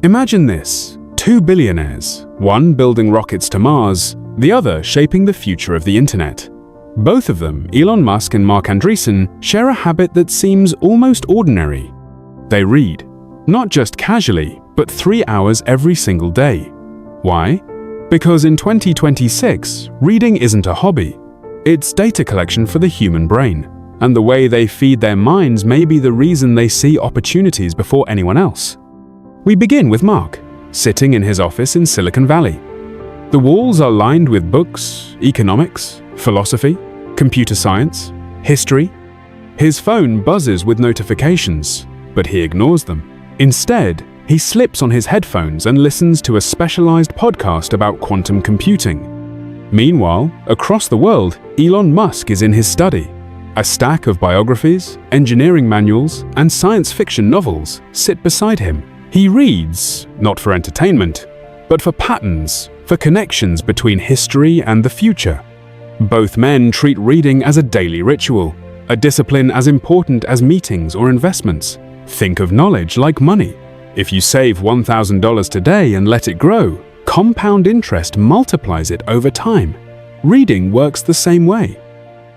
Imagine this: two billionaires, one building rockets to Mars, the other shaping the future of the internet. Both of them, Elon Musk and Marc Andreessen, share a habit that seems almost ordinary. They read, not just casually, but 3 hours every single day. Why? Because in 2026, reading isn't a hobby. It's data collection for the human brain, and the way they feed their minds may be the reason they see opportunities before anyone else. We begin with Marc, sitting in his office in Silicon Valley. The walls are lined with books, economics, philosophy, computer science, history. His phone buzzes with notifications, but he ignores them. Instead, he slips on his headphones and listens to a specialized podcast about quantum computing. Meanwhile, across the world, Elon Musk is in his study. A stack of biographies, engineering manuals, and science fiction novels sit beside him. He reads, not for entertainment, but for patterns, for connections between history and the future. Both men treat reading as a daily ritual, a discipline as important as meetings or investments. Think of knowledge like money. If you save $1,000 today and let it grow, compound interest multiplies it over time. Reading works the same way.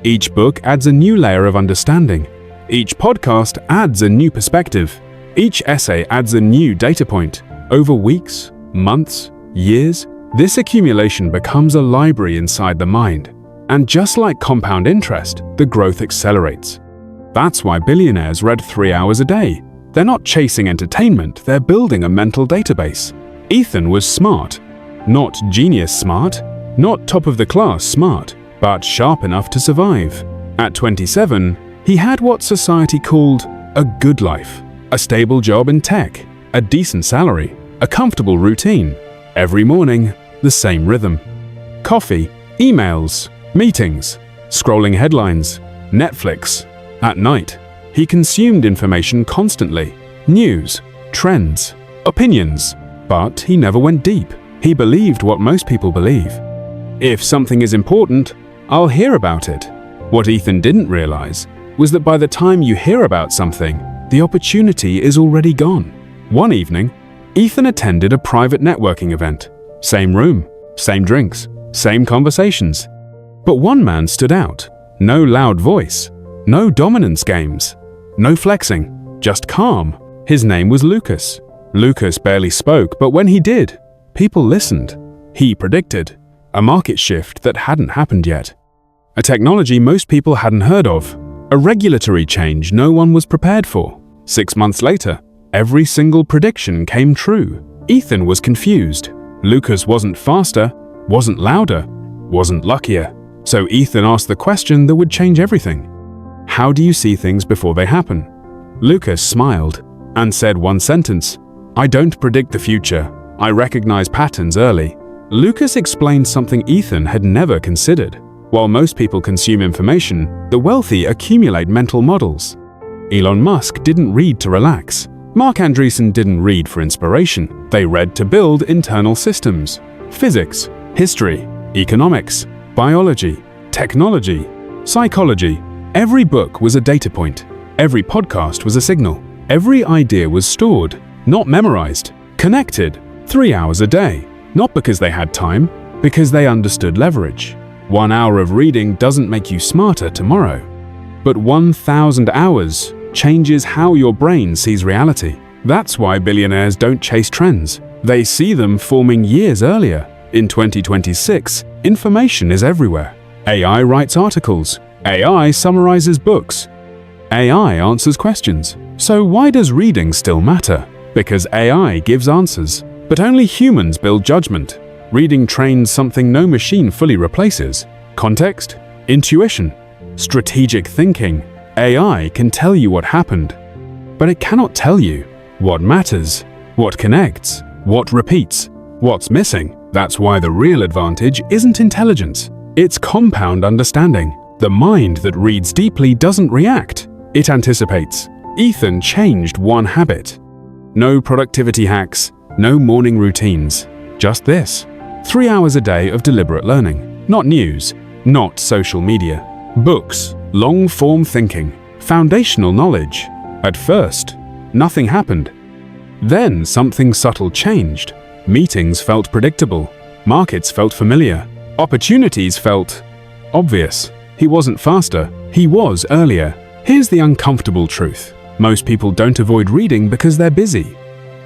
Each book adds a new layer of understanding. Each podcast adds a new perspective. Each essay adds a new data point. Over weeks, months, years, this accumulation becomes a library inside the mind. And just like compound interest, the growth accelerates. That's why billionaires read 3 hours a day. They're not chasing entertainment, they're building a mental database. Ethan was smart. Not genius smart, not top of the class smart, but sharp enough to survive. At 27, he had what society called a good life. A stable job in tech, a decent salary, a comfortable routine. Every morning, the same rhythm. Coffee, emails, meetings, scrolling headlines, Netflix. At night, he consumed information constantly. News, trends, opinions. But he never went deep. He believed what most people believe. If something is important, I'll hear about it. What Ethan didn't realize was that by the time you hear about something, the opportunity is already gone. One evening, Ethan attended a private networking event. Same room, same drinks, same conversations. But one man stood out. No loud voice, no dominance games, no flexing, just calm. His name was Lucas. Lucas barely spoke, but when he did, people listened. He predicted a market shift that hadn't happened yet. A technology most people hadn't heard of. A regulatory change no one was prepared for. 6 months later, every single prediction came true. Ethan was confused. Lucas wasn't faster, wasn't louder, wasn't luckier. So Ethan asked the question that would change everything. How do you see things before they happen? Lucas smiled and said one sentence, I don't predict the future. I recognize patterns early. Lucas explained something Ethan had never considered. While most people consume information, the wealthy accumulate mental models. Elon Musk didn't read to relax. Marc Andreessen didn't read for inspiration. They read to build internal systems. Physics, history, economics, biology, technology, psychology. Every book was a data point. Every podcast was a signal. Every idea was stored, not memorized, connected, 3 hours a day. Not because they had time, because they understood leverage. 1 hour of reading doesn't make you smarter tomorrow. But 1,000 hours changes how your brain sees reality. That's why billionaires don't chase trends. They see them forming years earlier. In 2026, information is everywhere. AI writes articles. AI summarizes books. AI answers questions. So why does reading still matter? Because AI gives answers. But only humans build judgment. Reading trains something no machine fully replaces. Context, intuition, strategic thinking. AI can tell you what happened, but it cannot tell you what matters, what connects, what repeats, what's missing. That's why the real advantage isn't intelligence. It's compound understanding. The mind that reads deeply doesn't react. It anticipates. Ethan changed one habit. No productivity hacks, no morning routines. Just this. 3 hours a day of deliberate learning. Not news, not social media. Books, long-form thinking, foundational knowledge. At first, nothing happened. Then something subtle changed. Meetings felt predictable. Markets felt familiar. Opportunities felt obvious. He wasn't faster, he was earlier. Here's the uncomfortable truth. Most people don't avoid reading because they're busy.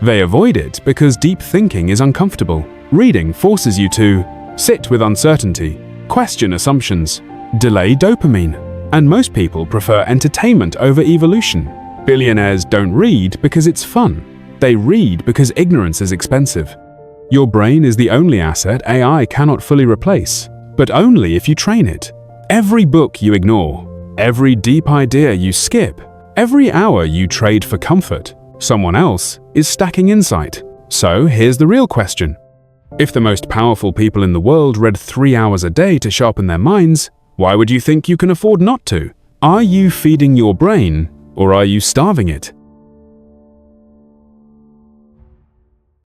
They avoid it because deep thinking is uncomfortable. Reading forces you to sit with uncertainty, question assumptions, delay dopamine. And most people prefer entertainment over evolution. Billionaires don't read because it's fun. They read because ignorance is expensive. Your brain is the only asset AI cannot fully replace, but only if you train it. Every book you ignore, every deep idea you skip, every hour you trade for comfort, someone else is stacking insight. So here's the real question. If the most powerful people in the world read 3 hours a day to sharpen their minds, why would you think you can afford not to? Are you feeding your brain, or are you starving it?